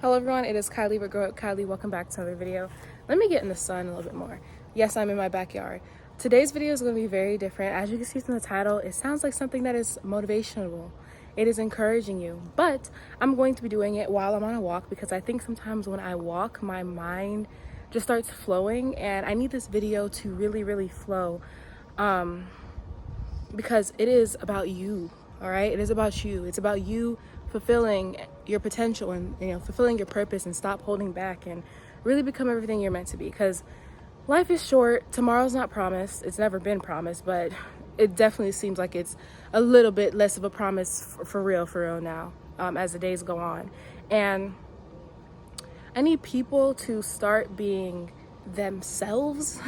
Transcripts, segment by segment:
Hello everyone, it is Kylie with Grow Up Kylie. Welcome back to another video. Let me get in the sun a little bit more. Yes, I'm in my backyard. Today's video is going to be very different. As you can see from the title, it sounds like something that is motivational. It is encouraging you, but I'm going to be doing it while I'm on a walk because I think sometimes when I walk, my mind just starts flowing, and I need this video to really flow because it is about you. All right, it is about you. It's about you fulfilling your potential and fulfilling your purpose, and stop holding back and really become everything you're meant to be, because life is short. Tomorrow's not promised. It's never been promised, but it definitely seems like it's a little bit less of a promise for real now, as the days go on. And I need people to start being themselves.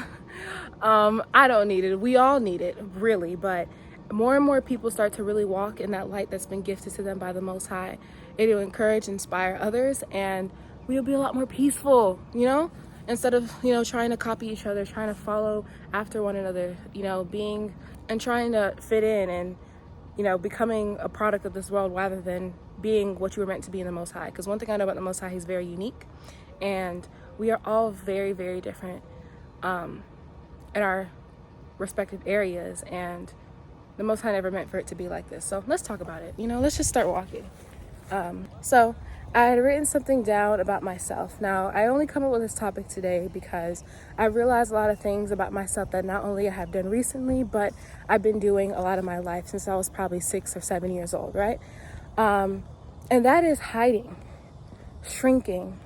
I don't need it. We all need it, really, but more and more people start to really walk in that light that's been gifted to them by the Most High. It'll encourage, inspire others, and we'll be a lot more peaceful, instead of, trying to copy each other, trying to follow after one another, being and trying to fit in and, becoming a product of this world rather than being what you were meant to be in the Most High. Because one thing I know about the Most High, he's very unique, and we are all very different in our respective areas, and the Most High never meant for it to be like this. So let's talk about it. Let's just start walking. So I had written something down about myself. Now, I only come up with this topic today because I realized a lot of things about myself that not only I have done recently, but I've been doing a lot of my life since I was probably 6 or 7 years old, right? And that is hiding, shrinking,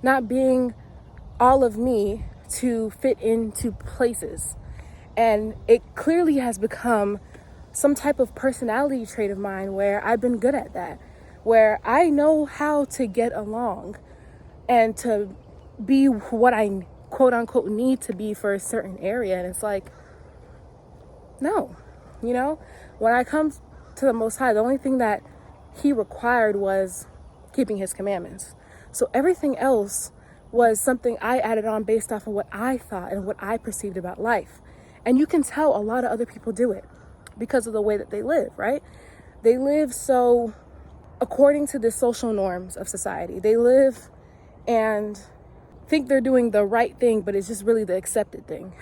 not being all of me to fit into places. And it clearly has become some type of personality trait of mine where I've been good at that, where I know how to get along and to be what I quote unquote need to be for a certain area. And it's like, no, when I come to the Most High, the only thing that he required was keeping his commandments. So everything else was something I added on based off of what I thought and what I perceived about life. And you can tell a lot of other people do it because of the way that they live, right? They live so according to the social norms of society. They live and think they're doing the right thing, but it's just really the accepted thing.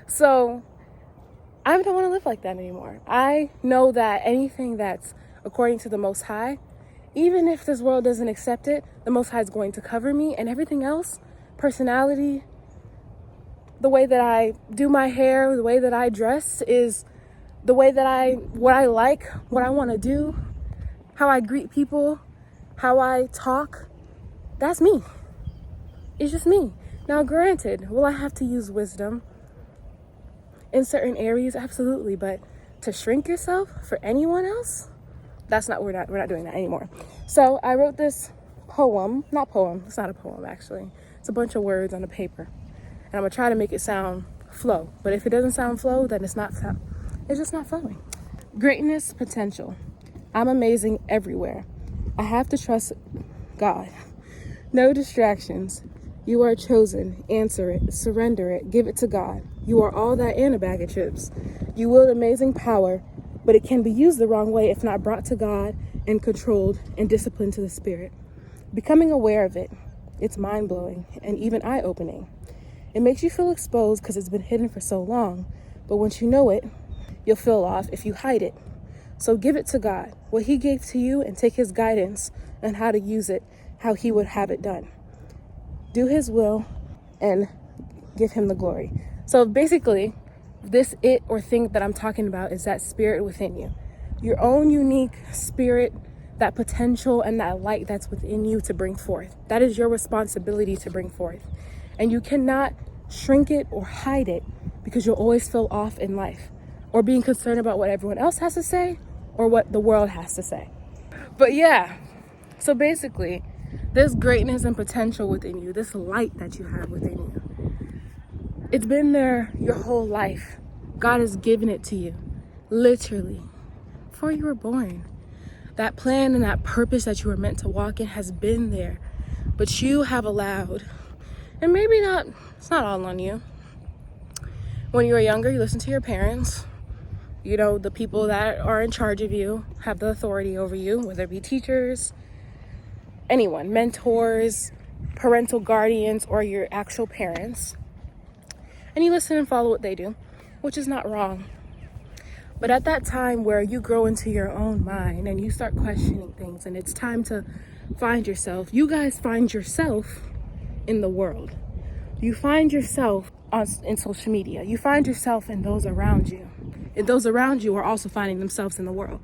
So I don't want to live like that anymore. I know that anything that's according to the Most High, even if this world doesn't accept it, the Most High is going to cover me, and everything else, personality, the way that I do my hair, the way that I dress, is the way that what I like, what I want to do, how I greet people, how I talk. That's me. It's just me. Now, granted, will I have to use wisdom in certain areas? Absolutely. But to shrink yourself for anyone else, we're not doing that anymore. So I wrote this poem. It's not a poem, actually. It's a bunch of words on a paper. And I'm going to try to make it sound flow. But if it doesn't sound flow, then it's just not flowing. Greatness potential. I'm amazing everywhere. I have to trust God. No distractions. You are chosen. Answer it. Surrender it. Give it to God. You are all that and a bag of chips. You wield amazing power, but it can be used the wrong way if not brought to God and controlled and disciplined to the Spirit. Becoming aware of it, it's mind-blowing and even eye-opening. It makes you feel exposed because it's been hidden for so long, but once you know it, you'll feel off if you hide it. So give it to God, what he gave to you, and take his guidance on how to use it, how he would have it done. Do his will and give him the glory. So basically, this it or thing that I'm talking about is that spirit within you. Your own unique spirit, that potential and that light that's within you to bring forth. That is your responsibility to bring forth. And you cannot shrink it or hide it because you'll always feel off in life, or being concerned about what everyone else has to say or what the world has to say. But yeah, so basically, this greatness and potential within you, this light that you have within you, it's been there your whole life. God has given it to you, literally, before you were born. That plan and that purpose that you were meant to walk in has been there, but you have allowed, and maybe not, it's not all on you. When you were younger, you listened to your parents. The people that are in charge of you have the authority over you, whether it be teachers, anyone, mentors, parental guardians, or your actual parents, and you listen and follow what they do, which is not wrong. But at that time where you grow into your own mind and you start questioning things and it's time to find yourself, you guys find yourself in the world. You find yourself in social media. You find yourself in those around you. And those around you are also finding themselves in the world.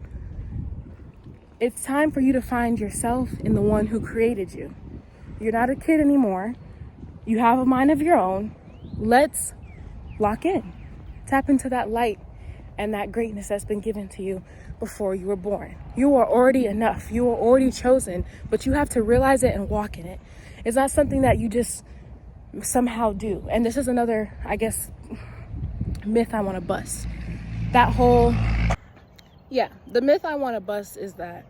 It's time for you to find yourself in the one who created you. You're not a kid anymore. You have a mind of your own. Let's lock in. Tap into that light and that greatness that's been given to you before you were born. You are already enough. You are already chosen, but you have to realize it and walk in it. It's not something that you just somehow do. And this is another, I guess, myth I want to bust. The myth I want to bust is that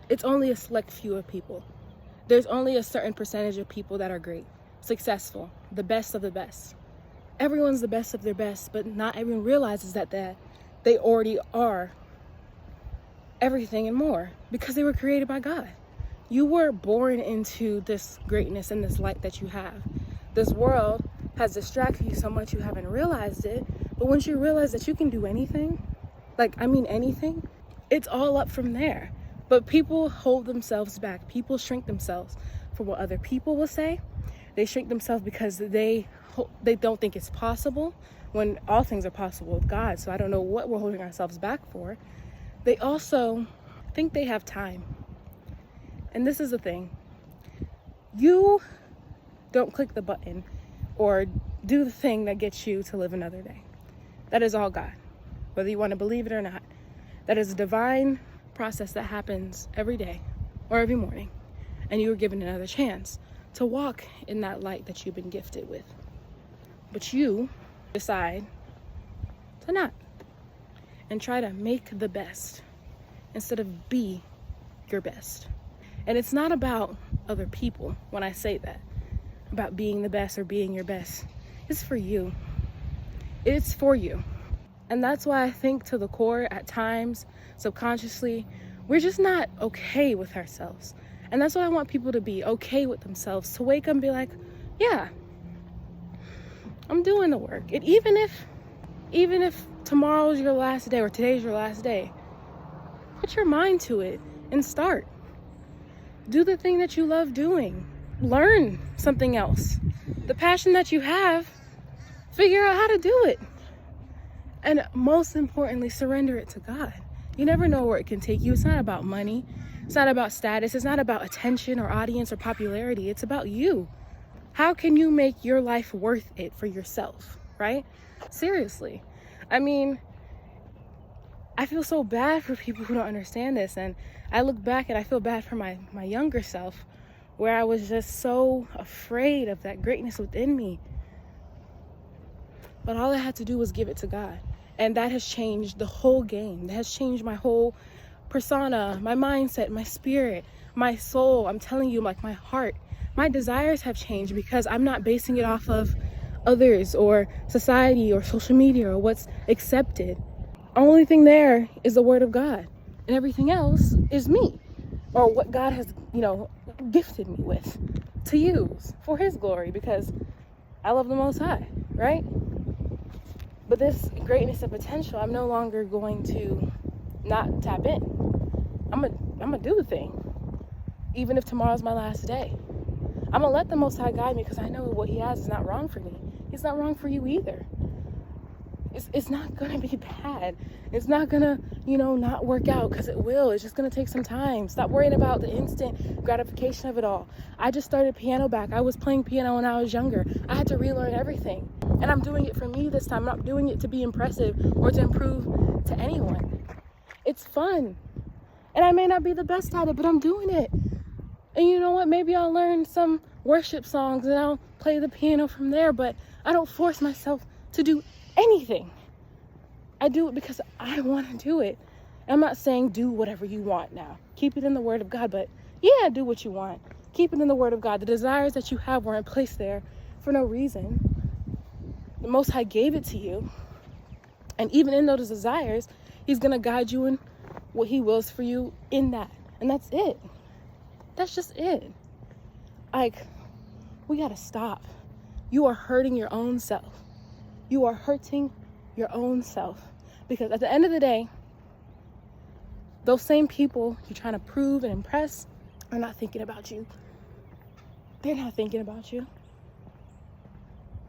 it's only a select few of people. There's only a certain percentage of people that are great, successful, the best of the best. Everyone's the best of their best, but not everyone realizes that they already are everything and more because they were created by God. You were born into this greatness and this light that you have. This world has distracted you so much you haven't realized it, but once you realize that you can do anything, anything, it's all up from there. But people hold themselves back. People shrink themselves for what other people will say. They shrink themselves because they don't think it's possible when all things are possible with God. So I don't know what we're holding ourselves back for. They also think they have time. And this is the thing. You don't click the button or do the thing that gets you to live another day. That is all God, whether you want to believe it or not. That is a divine process that happens every day or every morning. And you are given another chance to walk in that light that you've been gifted with. But you decide to not and try to make the best instead of be your best. And it's not about other people when I say that, about being the best or being your best. It's for you. It's for you. And that's why I think to the core at times, subconsciously, we're just not okay with ourselves. And that's what I want people to be, okay with themselves, to wake up and be like, yeah, I'm doing the work. And even if tomorrow's your last day or today's your last day, put your mind to it and start. Do the thing that you love doing. Learn something else. The passion that you have, figure out how to do it. And most importantly, surrender it to God. You never know where it can take you. It's not about money. It's not about status. It's not about attention or audience or popularity. It's about you. How can you make your life worth it for yourself, right? Seriously. I mean, I feel so bad for people who don't understand this. And I look back and I feel bad for my younger self, where I was just so afraid of that greatness within me. But all I had to do was give it to God. And that has changed the whole game. That has changed my whole persona, my mindset, my spirit, my soul. I'm telling you, like my heart. My desires have changed because I'm not basing it off of others or society or social media or what's accepted. Only thing there is the word of God. And everything else is me. Or what God has, gifted me with to use for his glory, because I love the Most High, right? But this greatness and potential, I'm no longer going to not tap in. I'm gonna do the thing, even if tomorrow's my last day. I'm gonna let the Most High guide me, because I know what he has is not wrong for me. It's not wrong for you either. It's not gonna be bad. It's not gonna, not work out, because it will. It's just gonna take some time. Stop worrying about the instant gratification of it all. I just started piano back. I was playing piano when I was younger. I had to relearn everything. And I'm doing it for me this time. I'm not doing it to be impressive or to improve to anyone. It's fun. And I may not be the best at it, but I'm doing it. And you know what? Maybe I'll learn some worship songs and I'll play the piano from there, but I don't force myself to do anything. I do it because I want to do it. I'm not saying do whatever you want now. Keep it in the word of God, but yeah, do what you want. Keep it in the word of God. The desires that you have weren't placed there for no reason. The Most High gave it to you. And even in those desires, he's going to guide you in what he wills for you in that. And that's it. That's just it. Like, we gotta stop. You are hurting your own self. You are hurting your own self. Because at the end of the day, those same people you're trying to prove and impress are not thinking about you. They're not thinking about you.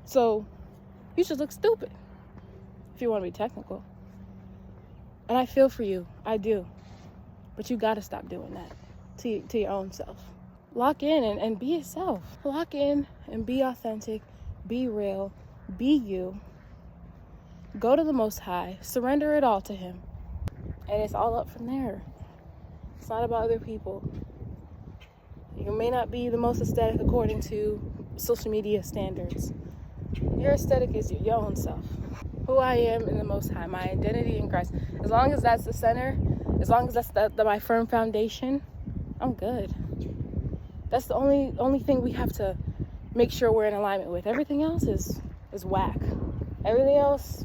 So you should look stupid, if you want to be technical. And I feel for you. I do. But you got to stop doing that to your own self. Lock in and be yourself. Lock in and be authentic. Be real. Be you. Go to the Most High. Surrender it all to Him. And it's all up from there. It's not about other people. You may not be the most aesthetic according to social media standards. Your aesthetic is your own self. Who I am in the Most High, my identity in Christ. As long as that's the center, as long as that's my firm foundation, I'm good. That's the only thing we have to make sure we're in alignment with. Everything else is whack. Everything else,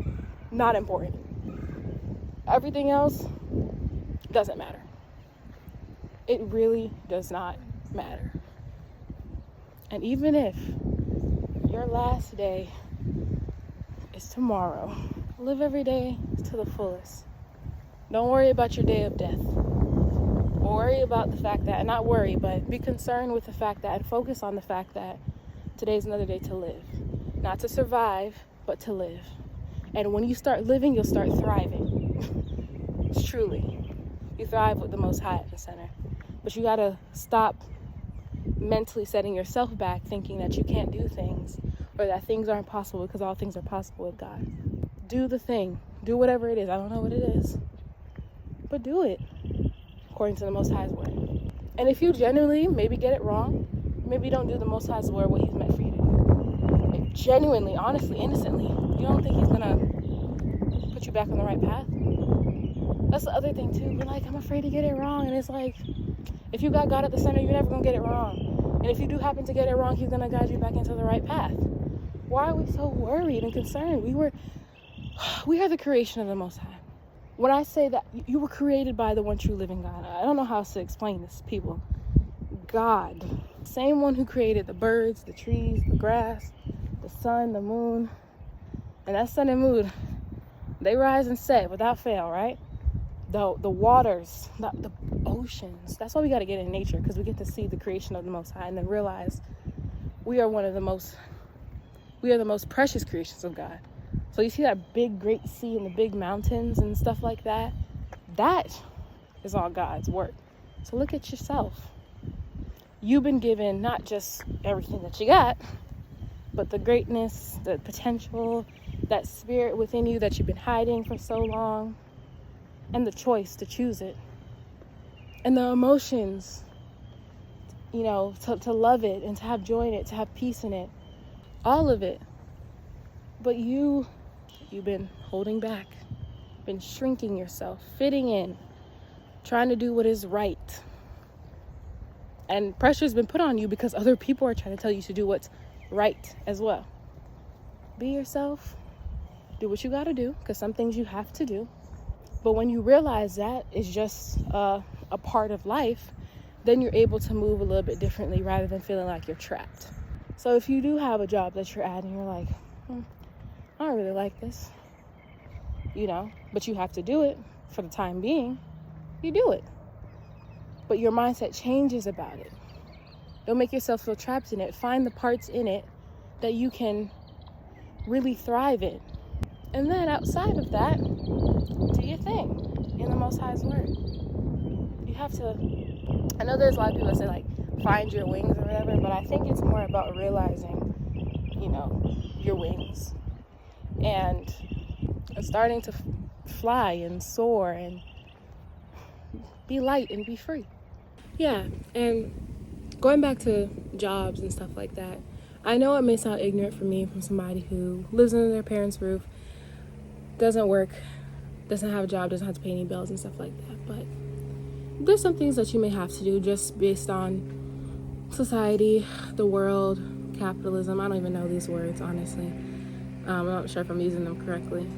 not important. Everything else doesn't matter. It really does not matter. And even if your last day is tomorrow, live every day to the fullest. Don't worry about your day of death. Worry about the fact that, not worry, but be concerned with the fact that, and focus on the fact that today's another day to live. Not to survive, but to live. And when you start living, you'll start thriving. It's truly. You thrive with the Most High at the center. But you gotta stop mentally setting yourself back, thinking that you can't do things or that things aren't possible, because all things are possible with God. Do the thing. Do whatever it is. I don't know what it is, but do it according to the Most High's word. And if you genuinely maybe get it wrong, maybe don't do the Most High's word what He's meant for you to do. If genuinely, honestly, innocently, you don't think He's gonna put you back on the right path. That's the other thing too. We're like, I'm afraid to get it wrong. And it's like, if you got God at the center, you're never gonna get it wrong. And if you do happen to get it wrong, He's gonna guide you back into the right path. Why are we so worried and concerned? We are the creation of the Most High. When I say that you were created by the one true living God, I don't know how else to explain this, people. God, same one who created the birds, the trees, the grass, the sun, the moon. And that sun and moon, they rise and set without fail, right? The waters, the oceans. That's why we got to get in nature, because we get to see the creation of the Most High and then realize we are the most precious creations of God. So you see that big, great sea and the big mountains and stuff like that? That is all God's work. So look at yourself. You've been given not just everything that you got, but the greatness, the potential, that spirit within you that you've been hiding for so long, and the choice to choose it. And the emotions, to love it and to have joy in it, to have peace in it. All of it. But you've been holding back, been shrinking yourself, fitting in, trying to do what is right. And pressure's been put on you because other people are trying to tell you to do what's right as well. Be yourself. Do what you got to do, because some things you have to do. But when you realize that is just a part of life, then you're able to move a little bit differently rather than feeling like you're trapped. So if you do have a job that you're at and you're like, I don't really like this, but you have to do it for the time being, you do it. But your mindset changes about it. Don't make yourself feel trapped in it. Find the parts in it that you can really thrive in. And then outside of that, do your thing in the Most High's word. You have to, I know there's a lot of people that say like, find your wings or whatever, but I think it's more about realizing, your wings and starting to fly and soar and be light and be free. Yeah, and going back to jobs and stuff like that, I know it may sound ignorant for me, from somebody who lives under their parents' roof, doesn't work, doesn't have a job, doesn't have to pay any bills and stuff like that, but there's some things that you may have to do just based on society, the world, capitalism. I don't even know these words, honestly. I'm not sure if I'm using them correctly.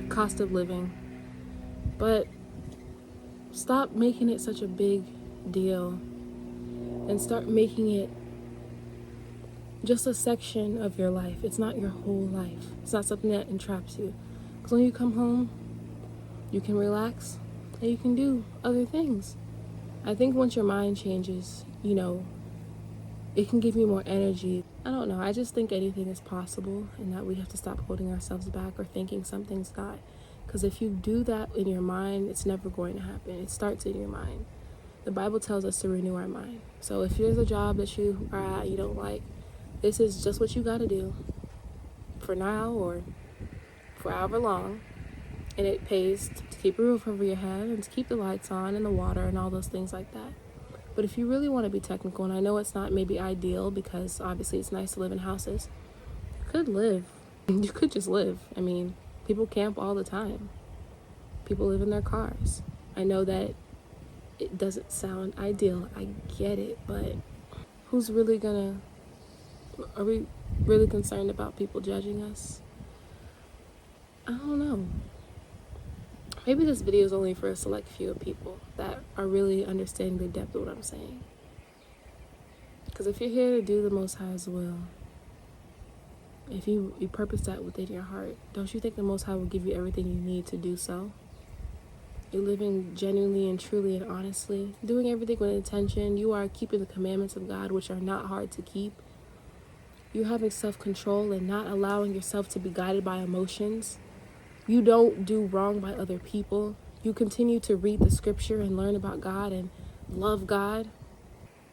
Cost of living. But stop making it such a big deal and start making it just a section of your life. It's not your whole life. It's not something that entraps you. Because when you come home, you can relax and you can do other things. I think once your mind changes, it can give you more energy. I don't know. I just think anything is possible and that we have to stop holding ourselves back or thinking something's not. Because if you do that in your mind, it's never going to happen. It starts in your mind. The Bible tells us to renew our mind. So if there's a job that you are at, you don't like, this is just what you got to do for now or for however long. And it pays to keep a roof over your head and to keep the lights on and the water and all those things like that. But if you really want to be technical, and I know it's not maybe ideal because obviously it's nice to live in houses, you could live. You could just live. I mean, people camp all the time. People live in their cars. I know that it doesn't sound ideal. I get it, but who's really gonna... Are we really concerned about people judging us? I don't know. Maybe this video is only for a select few of people that are really understanding the depth of what I'm saying. Because if you're here to do the Most High's will, if you purpose that within your heart, don't you think the Most High will give you everything you need to do so? You're living genuinely and truly and honestly, doing everything with intention. You are keeping the commandments of God, which are not hard to keep. You're having self-control and not allowing yourself to be guided by emotions. You don't do wrong by other people. You continue to read the scripture and learn about God and love God.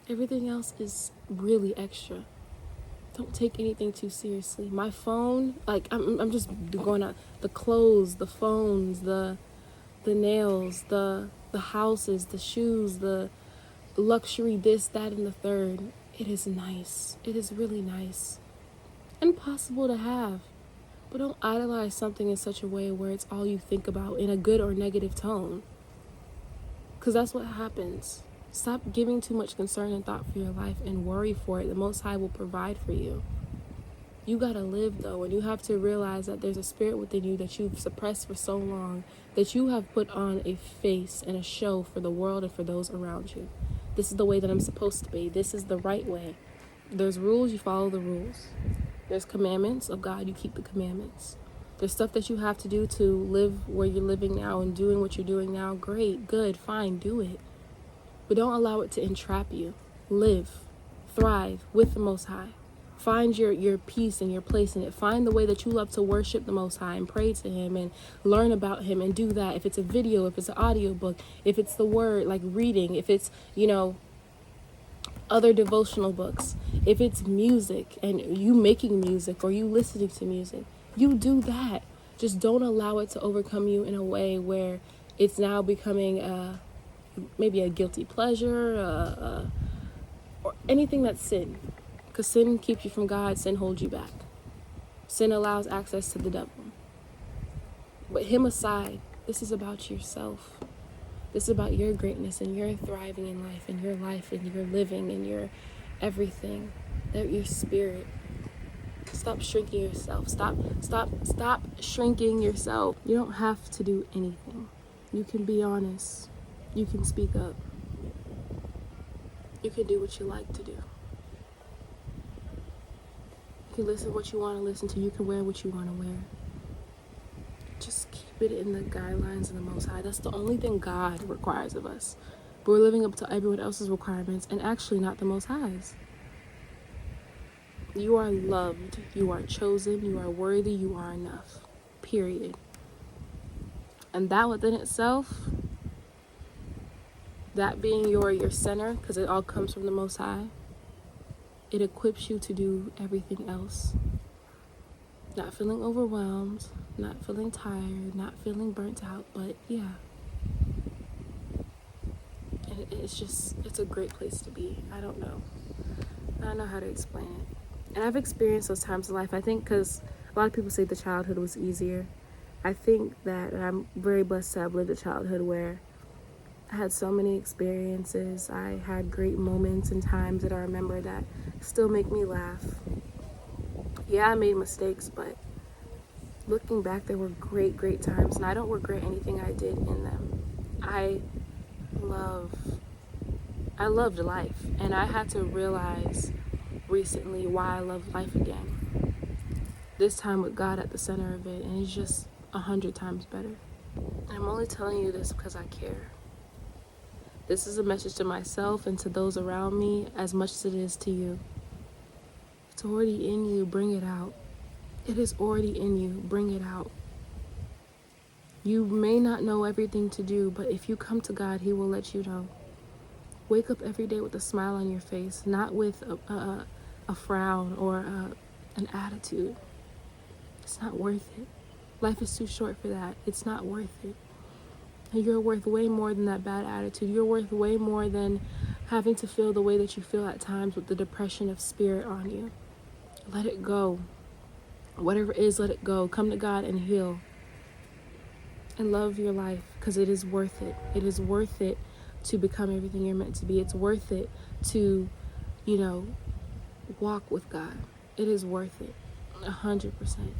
Everything else is really extra. Don't take anything too seriously. My phone, I'm just going out. The clothes, the phones, the nails, the houses, the shoes, the luxury, this, that, and the third. It is nice. It is really nice and possible to have. But don't idolize something in such a way where it's all you think about in a good or negative tone. Because that's what happens. Stop giving too much concern and thought for your life and worry for it. The Most High will provide for you. You gotta live though, and you have to realize that there's a spirit within you that you've suppressed for so long that you have put on a face and a show for the world and for those around you. This is the way that I'm supposed to be. This is the right way. There's rules, you follow the rules. There's commandments of God, you keep the commandments. There's stuff that you have to do to live where you're living now and doing what you're doing now. Great, good, fine, do it. But don't allow it to entrap you. Live, thrive with the Most High. Find your peace and your place in it. Find the way that you love to worship the Most High and pray to Him and learn about Him and do that. If it's a video, if it's an audio book, if it's the word, like reading, if it's, other devotional books, if it's music and you making music or you listening to music, you do that. Just don't allow it to overcome you in a way where it's now becoming maybe a guilty pleasure or anything that's sin. Because sin keeps you from God, sin holds you back. Sin allows access to the devil. But Him aside, this is about yourself. This is about your greatness and your thriving in life and your living and your everything. That your spirit. Stop shrinking yourself. Stop shrinking yourself. You don't have to do anything. You can be honest. You can speak up. You can do what you like to do. You can listen to what you want to listen to. You can wear what you want to wear. Just keep it in the guidelines of the Most High. That's the only thing God requires of us. But we're living up to everyone else's requirements and actually not the Most High's. You are loved. You are chosen. You are worthy. You are enough. Period. And that within itself, that being your center, because it all comes from the Most High, it equips you to do everything else. Not feeling overwhelmed, not feeling tired, not feeling burnt out, but yeah. And it's a great place to be. I don't know how to explain it. And I've experienced those times in life, I think, because a lot of people say the childhood was easier. I think that I'm very blessed to have lived a childhood where I had so many experiences. I had great moments and times that I remember that still make me laugh. Yeah, I made mistakes, but looking back, there were great, great times, and I don't regret anything I did in them. I I loved life, and I had to realize recently why I love life again. This time with God at the center of it, and it's just 100 times better. I'm only telling you this because I care. This is a message to myself and to those around me as much as it is to you. It's already in you, bring it out. It is already in you, bring it out. You may not know everything to do, but if you come to God, He will let you know. Wake up every day with a smile on your face, not with a frown or an attitude. It's not worth it. Life is too short for that. It's not worth it. And you're worth way more than that bad attitude. You're worth way more than having to feel the way that you feel at times with the depression of spirit on you. Let it go. Whatever it is, let it go. Come to God and heal. And love your life, because it is worth it. It is worth it to become everything you're meant to be. It's worth it to, walk with God. It is worth it. 100%.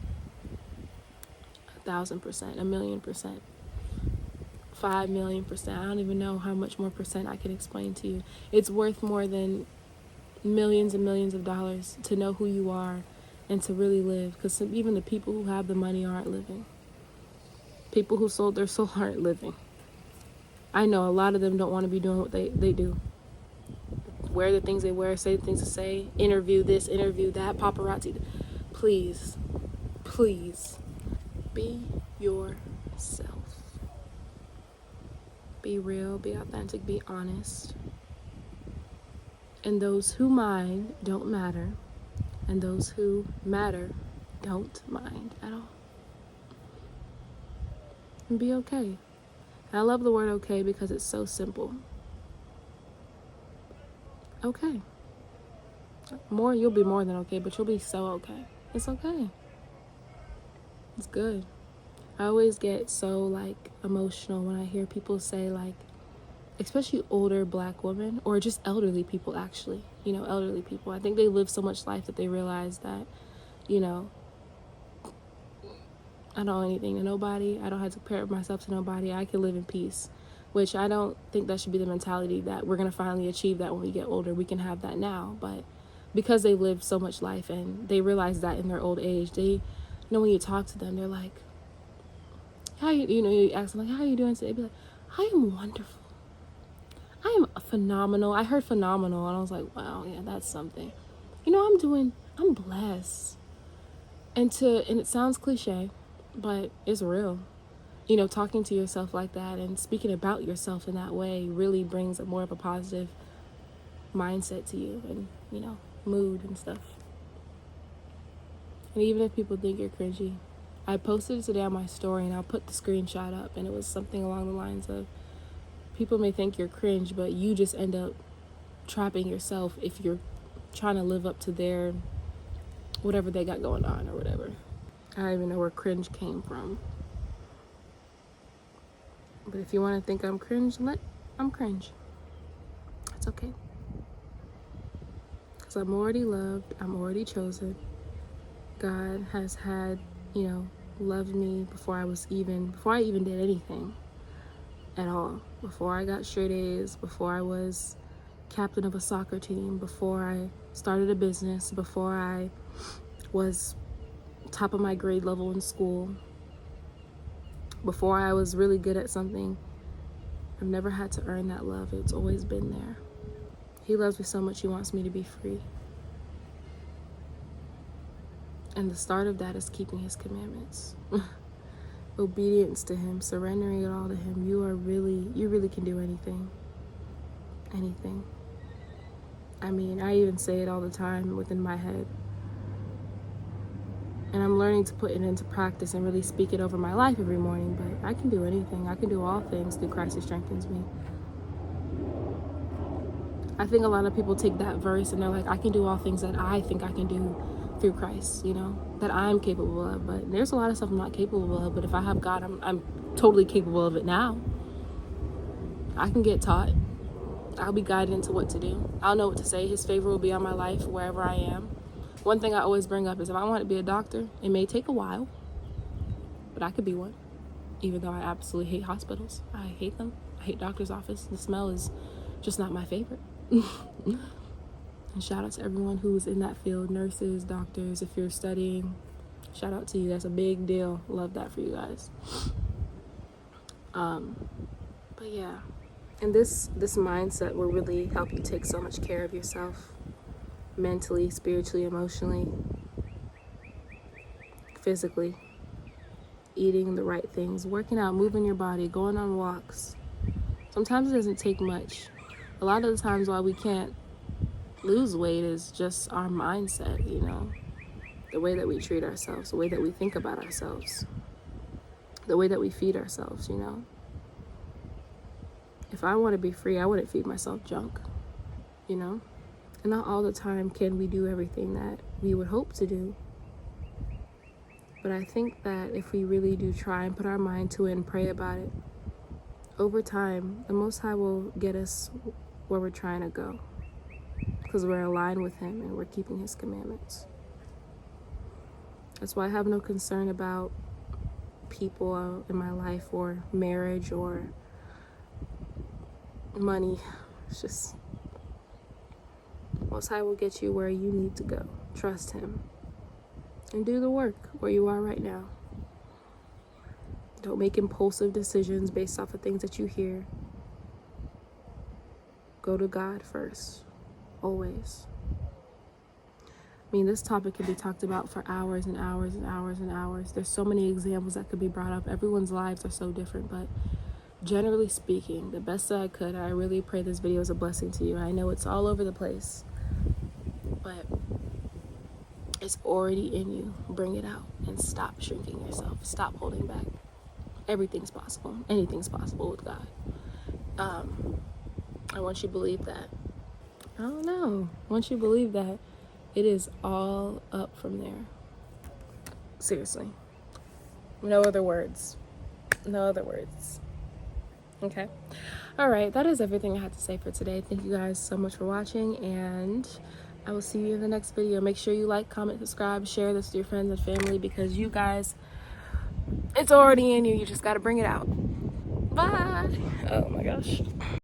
1,000%. 1,000,000%. 5,000,000%. I don't even know how much more percent I can explain to you. It's worth more than millions and millions of dollars to know who you are and to really live, because even the people who have the money aren't living. People who sold their soul aren't living. I know a lot of them don't want to be doing what they do. Wear the things they wear, say the things they say, interview this, interview that, paparazzi. Please, please, be yourself. Be real, be authentic, be honest. And those who mind don't matter. And those who matter don't mind at all. And be okay. I love the word okay because it's so simple. Okay. You'll be more than okay, but you'll be so okay. It's okay. It's good. I always get so emotional when I hear people say especially older Black women, or just elderly people actually, elderly people. I think they live so much life that they realize that, I don't owe anything to nobody. I don't have to compare myself to nobody. I can live in peace, which I don't think that should be the mentality that we're going to finally achieve that when we get older. We can have that now, but because they live so much life and they realize that in their old age, they know when you talk to them, they're like, you ask them, how are you doing today? They'd be like, I am wonderful. I am phenomenal. I heard phenomenal, and I was like, wow, yeah, that's something. I'm blessed. And it sounds cliche, but it's real. Talking to yourself like that and speaking about yourself in that way really brings more of a positive mindset to you and, mood and stuff. And even if people think you're cringy, I posted it today on my story, and I'll put the screenshot up, and it was something along the lines of, people may think you're cringe, but you just end up trapping yourself if you're trying to live up to their whatever they got going on or whatever. I don't even know where cringe came from. But if you want to think I'm cringe, I'm cringe. It's okay. Because I'm already loved. I'm already chosen. God has had, loved me before I even did anything at all. Before I got straight A's, before I was captain of a soccer team, before I started a business, before I was top of my grade level in school, before I was really good at something. I've never had to earn that love. It's always been there. He loves me so much, He wants me to be free. And the start of that is keeping His commandments. Obedience to Him, surrendering it all to Him. You really can do anything. Anything. I mean, I even say it all the time within my head. And I'm learning to put it into practice and really speak it over my life every morning. But I can do anything. I can do all things through Christ who strengthens me. I think a lot of people take that verse and they're like, I can do all things that I think I can do through Christ, that I'm capable of. But there's a lot of stuff I'm not capable of. But if I have God, I'm totally capable of it now. I can get taught. I'll be guided into what to do. I'll know what to say. His favor will be on my life wherever I am. One thing I always bring up is if I want to be a doctor, it may take a while, but I could be one. Even though I absolutely hate hospitals. I hate them. I hate doctor's office. The smell is just not my favorite. And shout out to everyone who's in that field, nurses, doctors, if you're studying, shout out to you. That's a big deal. Love that for you guys. But yeah, and this mindset will really help you take so much care of yourself, mentally, spiritually, emotionally, physically. Eating the right things, working out, moving your body, going on walks. Sometimes it doesn't take much. A lot of the times why we can't lose weight is just our mindset, you know, the way that we treat ourselves, the way that we think about ourselves, the way that we feed ourselves, you know. If I want to be free, I wouldn't feed myself junk, you know. And not all the time can we do everything that we would hope to do. But I think that if we really do try and put our mind to it and pray about it, over time, the Most High will get us where we're trying to go. Because we're aligned with Him and we're keeping His commandments. That's why I have no concern about people in my life or marriage or money. It's just, Most High will get you where you need to go. Trust Him. And do the work where you are right now. Don't make impulsive decisions based off of things that you hear. Go to God first. Always. I mean, this topic can be talked about for hours and hours and hours and hours. There's so many examples that could be brought up. Everyone's lives are so different, but generally speaking, the best that I could, I really pray this video is a blessing to you. I know it's all over the place, but it's already in you. Bring it out and stop shrinking yourself. Stop holding back. Everything's possible. Anything's possible with God. And once you believe that, I don't know. Once you believe that, it is all up from there. Seriously. No other words. No other words. Okay. All right. That is everything I had to say for today. Thank you guys so much for watching, and I will see you in the next video. Make sure you like, comment, subscribe, share this with your friends and family, because you guys, it's already in you. You just got to bring it out. Bye. Oh my gosh.